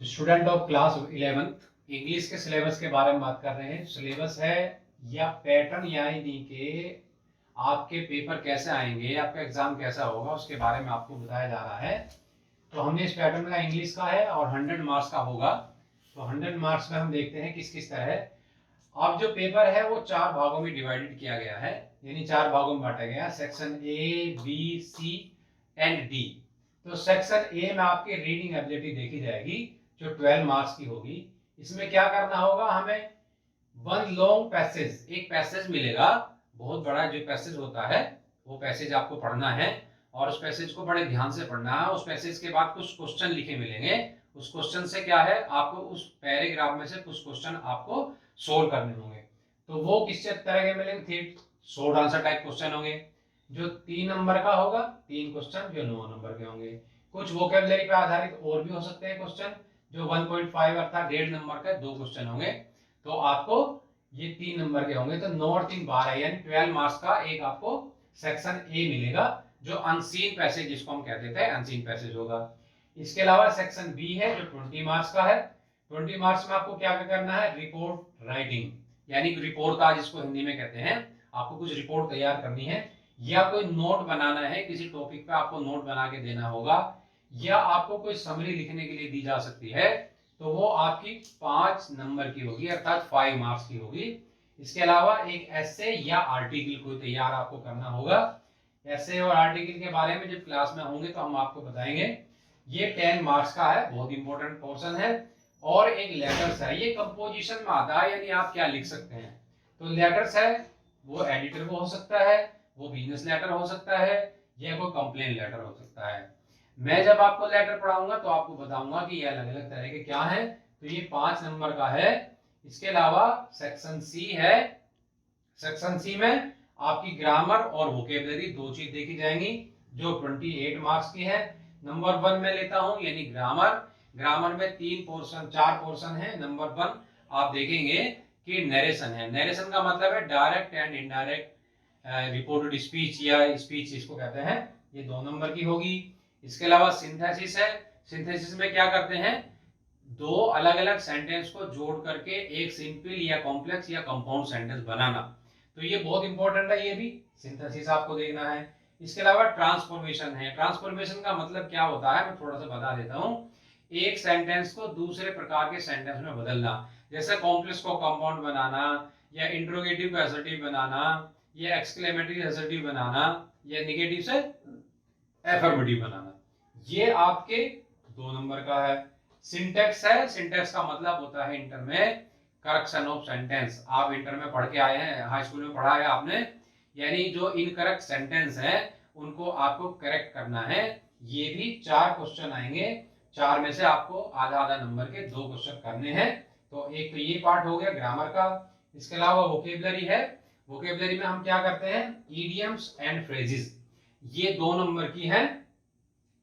Student of class 11th English के syllabus के बारे में बात कर रहे हैं। सिलेबस है या पैटर्न, यानी कि आपके पेपर कैसे आएंगे, आपका एग्जाम कैसा होगा, उसके बारे में आपको बताया जा रहा है। तो हमने इस पैटर्न का इंग्लिश का है और 100 मार्क्स का होगा। तो 100 मार्क्स में हम देखते हैं किस किस तरह है। अब जो पेपर है वो 4 भागों में डिवाइडेड किया गया है, यानी 4 भागों में बांटा गया, section A, B, C and D. तो सेक्शन ए में आपकी रीडिंग एबिलिटी देखी जाएगी जो 12 मार्क्स की होगी। इसमें क्या करना होगा, हमें वन लॉन्ग पैसेज, एक पैसेज मिलेगा, बहुत बड़ा जो पैसेज होता है वो पैसेज आपको पढ़ना है और उस पैसेज को बड़े ध्यान से पढ़ना है। उस पैसेज के बाद कुछ क्वेश्चन लिखे मिलेंगे, उस क्वेश्चन से क्या है, आपको उस पैराग्राफ में से कुछ क्वेश्चन आपको सोल्व करने होंगे। तो वो किस तरह के मिलेंगे, शॉर्ट आंसर टाइप क्वेश्चन होंगे जो 3 नंबर का होगा, 3 क्वेश्चन जो 9 नंबर के होंगे। कुछ वोकैबुलरी पे आधारित और भी हो सकते हैं क्वेश्चन जो 1.5 अर्थात 1.5 नंबर का 2 क्वेश्चन होंगे। तो आपको ये 3 नंबर के होंगे, तो 9 और 3 12 यानी 12 मार्क्स का एक आपको सेक्शन ए मिलेगा जो अनसीन पैसेज जिसको हम कहते थे, अनसीन पैसेज होगा। इसके अलावा सेक्शन बी है जो 20 मार्क्स का है। 20 मार्क्स में आपको क्या करना है, रिपोर्ट राइटिंग, यानी रिपोर्ट का जिसको हिंदी में कहते हैं, आपको कुछ रिपोर्ट तैयार करनी है या कोई नोट बनाना है, किसी टॉपिक पे आपको नोट बना के देना होगा या आपको कोई समरी लिखने के लिए दी जा सकती है, तो वो आपकी 5 नंबर की होगी अर्थात 5 मार्क्स की होगी। इसके अलावा एक एसे या आर्टिकल को तैयार आपको करना होगा। एसे और आर्टिकल के बारे में जब क्लास में होंगे तो हम आपको बताएंगे। ये 10 मार्क्स का है, बहुत इंपॉर्टेंट पोर्शन है। और एक लेटर्स है, ये कंपोजिशन में आता है, यानी आप क्या लिख सकते हैं। तो लेटर्स है वो एडिटर को हो सकता है, वो बिजनेस लेटर हो सकता है या कोई कंप्लेन लेटर हो सकता है। मैं जब आपको लेटर पढ़ाऊंगा तो आपको बताऊंगा कि ये अलग अलग तरह के क्या है। तो ये 5 नंबर का है। इसके अलावा सेक्शन सी है। सेक्शन सी में आपकी ग्रामर और वोकेबलरी 2 चीज देखी जाएंगी जो 28 मार्क्स की है। नंबर 1 में लेता हूं यानी ग्रामर। ग्रामर में 4 पोर्शन है। नंबर 1 आप देखेंगे कि नरेशन है। नरेशन का मतलब है direct and indirect reported speech या स्पीच इसको कहते हैं, ये 2 नंबर की होगी। इसके अलावा सिंथेसिस है। सिंथेसिस में क्या करते हैं, 2 अलग अलग सेंटेंस को जोड़ करके एक सिंपल या कॉम्प्लेक्स या कंपाउंड सेंटेंस बनाना। तो ये बहुत इंपॉर्टेंट है, ये भी सिंथेसिस आपको देखना है। इसके अलावा ट्रांसफॉर्मेशन है। ट्रांसफॉर्मेशन का मतलब क्या होता है, मैं थोड़ा सा बता देता हूँ। एक सेंटेंस को दूसरे प्रकार के सेंटेंस में बदलना, जैसे कॉम्प्लेक्स को कंपाउंड बनाना या इंट्रोगेटिव को असर्टिव बनाना या एक्सक्लेमेटरी असर्टिव बनाना या निगेटिव से एफर्मेटिव बनाना, ये आपके 2 नंबर का है। सिंटेक्स है। सिंटेक्स का मतलब होता है इंटर में करेक्शन ऑफ सेंटेंस। आप इंटर में पढ़ के आए हैं, हाई स्कूल में पढ़ा है आपने, यानी जो इनकरेक्ट सेंटेंस है उनको आपको करेक्ट करना है। ये भी 4 क्वेश्चन आएंगे, 4 में से आपको आधा आधा नंबर के 2 क्वेश्चन करने हैं। तो एक तो ये पार्ट हो गया ग्रामर का। इसके अलावा वोकेबलरी है। वोकेबलरी में हम क्या करते हैं, ईडियम्स एंड फ्रेजेस, ये 2 नंबर की है।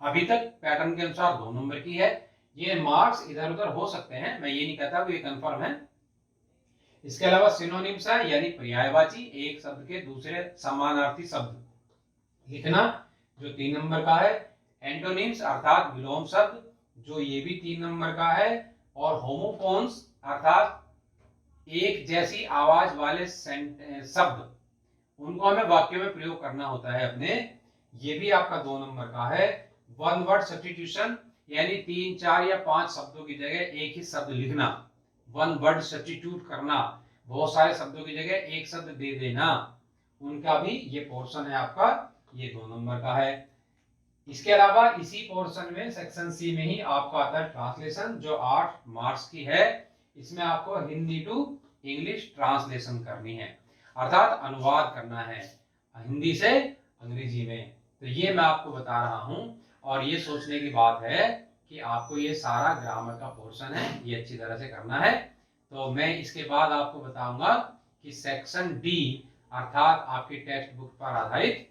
अभी तक पैटर्न के अनुसार 2 नंबर की है। ये मार्क्स इधर उधर हो सकते हैं, मैं ये नहीं कहता कि ये कंफर्म है। इसके अलावा सिनोनिम्स है, यानी पर्यायवाची, एक शब्द के दूसरे समानार्थी शब्द लिखना, जो 3 नंबर का है। एंटोनिम्स अर्थात विलोम शब्द, जो ये भी 3 नंबर का है। और होमोफोन्स अर्थात एक जैसी आवाज वाले शब्द, उनको हमें वाक्य में प्रयोग करना होता है अपने, ये भी आपका 2 नंबर का है। वन वर्ड सब्स्टिट्यूशन, यानी 3, 4 या 5 शब्दों की जगह एक ही शब्द लिखना, वन वर्ड सब्स्टिट्यूट करना, बहुत सारे शब्दों की जगह एक शब्द दे देना, उनका भी ये पोर्शन है आपका, ये 2 नंबर का है। इसके अलावा इसी पोर्शन में सेक्शन सी में ही आपका आता है ट्रांसलेशन, जो 8 मार्क्स की है। इसमें आपको हिंदी टू इंग्लिश ट्रांसलेशन करनी है, अर्थात अनुवाद करना है हिंदी से अंग्रेजी में। तो ये मैं आपको बता रहा हूं और ये सोचने की बात है कि आपको ये सारा ग्रामर का पोर्शन है, ये अच्छी तरह से करना है। तो मैं इसके बाद आपको बताऊंगा कि सेक्शन डी अर्थात आपकी टेक्स्ट बुक पर आधारित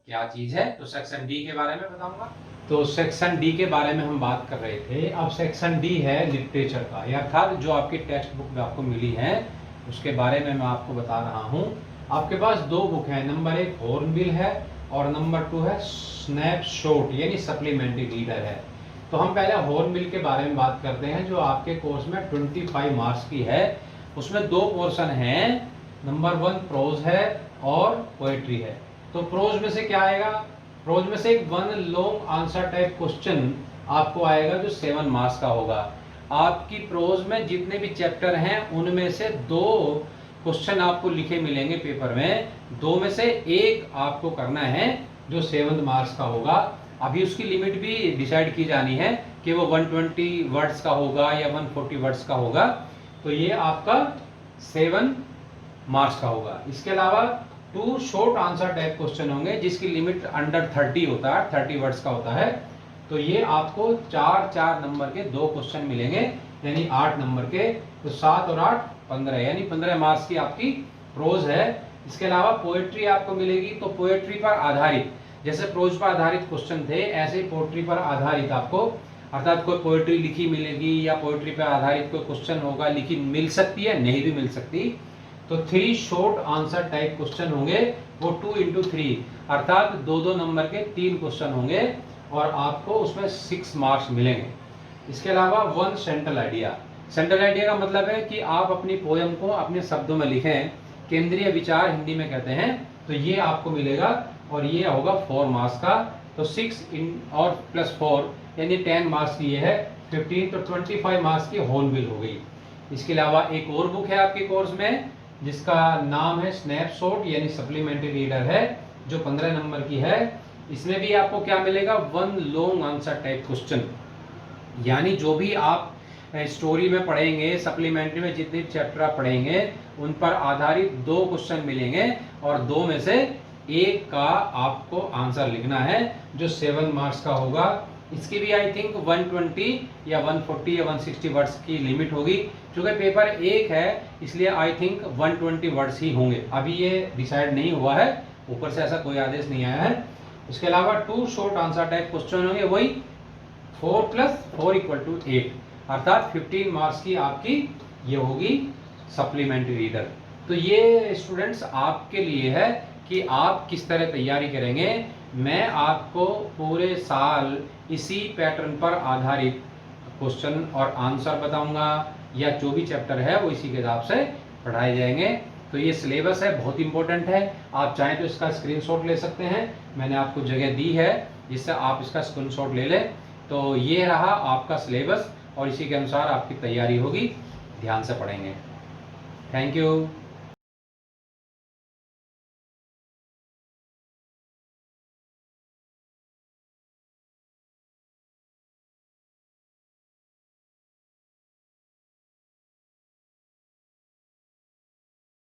क्या चीज है। तो सेक्शन डी के बारे में बताऊंगा। तो सेक्शन डी के बारे में हम बात कर रहे थे। अब सेक्शन डी है लिटरेचर का, अर्थात जो आपकी टेक्स्ट बुक में आपको मिली है उसके बारे में मैं आपको बता रहा हूँ। आपके पास 2 बुक है, नंबर 1 हॉर्नबिल है और नंबर 2 है स्नैपशॉट यानी सप्लीमेंट्री रीडर है। तो हम पहले हॉर्नबिल के बारे में बात करते हैं, जो आपके कोर्स में 25 मार्क्स की है। उसमें दो पोर्शन हैं, नंबर 1 प्रोज है और पोएट्री है। तो प्रोज में से क्या आएगा? प्रोज में से एक 1 लॉन्ग आंसर टाइप क्वेश्चन आपको आएगा जो 7 मार्क्स का होगा। आपकी प्रोज में जितने भी चैप्टर हैं उनमें से 2 क्वेश्चन आपको लिखे मिलेंगे पेपर में, 2 में से एक आपको करना है जो 7 मार्क्स का होगा। अभी उसकी लिमिट भी डिसाइड की जानी है कि वो 120 वर्ड्स का होगा या 140 वर्ड्स का होगा। तो ये आपका 7 मार्क्स का होगा। इसके अलावा 2 शॉर्ट आंसर टाइप क्वेश्चन होंगे जिसकी लिमिट अंडर 30 होता है, 30 वर्ड्स का होता है। तो ये आपको 4 नंबर के 2 क्वेश्चन मिलेंगे, यानी 8 नंबर के। तो 7 और 8 15, यानी 15 मार्क्स की आपकी प्रोज है। इसके अलावा पोएट्री आपको मिलेगी। तो पोएट्री पर आधारित, जैसे प्रोज पर आधारित क्वेश्चन थे, ऐसे पोएट्री पर आधारित आपको, अर्थात कोई पोएट्री लिखी मिलेगी या पोएट्री पर आधारित कोई क्वेश्चन होगा, लिखी मिल सकती है, नहीं भी मिल सकती। तो 3 शॉर्ट आंसर टाइप क्वेश्चन होंगे, वो 2 into 3 अर्थात 2 नंबर के 3 क्वेश्चन होंगे और आपको उसमें 6 मार्क्स मिलेंगे। इसके अलावा 1 सेंट्रल आइडिया। सेंट्रल आइडिया का मतलब है कि आप अपनी पोयम को अपने शब्दों में लिखें, केंद्रीय विचार हिंदी में कहते हैं। तो ये आपको मिलेगा और ये होगा 4 मार्क्स का। तो 6 और +4 यानी 10 मार्क्स की ये है, 15। तो 25 मार्क्स की हॉर्नबिल हो गई। इसके अलावा एक और बुक है आपके कोर्स में जिसका नाम है स्नैपशॉट, यानी सप्लीमेंट्री रीडर है, जो 15 नंबर की है। इसमें भी आपको क्या मिलेगा? 1 लॉन्ग आंसर टाइप क्वेश्चन, यानी जो भी आप स्टोरी में पढ़ेंगे, सप्लीमेंट्री में जितने चैप्टर आप पढ़ेंगे उन पर आधारित 2 क्वेश्चन मिलेंगे और 2 में से एक का आपको आंसर लिखना है जो 7 मार्क्स का होगा। इसकी भी आई थिंक 120 या 140 या 160 वर्ड्स की लिमिट होगी। क्योंकि पेपर एक है इसलिए आई थिंक 120 वर्ड्स ही होंगे। अभी ये डिसाइड नहीं हुआ है, ऊपर से ऐसा कोई आदेश नहीं आया है। इसके अलावा 2 शॉर्ट आंसर टाइप क्वेश्चन होंगे, वही 4 + 4 = 8, अर्थात 15 मार्क्स की आपकी ये होगी सप्लीमेंट्री रीडर। तो ये स्टूडेंट्स आपके लिए है कि आप किस तरह तैयारी करेंगे। मैं आपको पूरे साल इसी पैटर्न पर आधारित क्वेश्चन और आंसर बताऊंगा, या जो भी चैप्टर है वो इसी के हिसाब से पढ़ाए जाएंगे। तो ये सिलेबस है, बहुत इंपॉर्टेंट है। आप चाहें तो इसका स्क्रीनशॉट ले सकते हैं, मैंने आपको जगह दी है जिससे आप इसका स्क्रीनशॉट ले लें। तो ये रहा आपका सिलेबस और इसी के अनुसार आपकी तैयारी होगी। ध्यान से पढ़ेंगे। Thank you.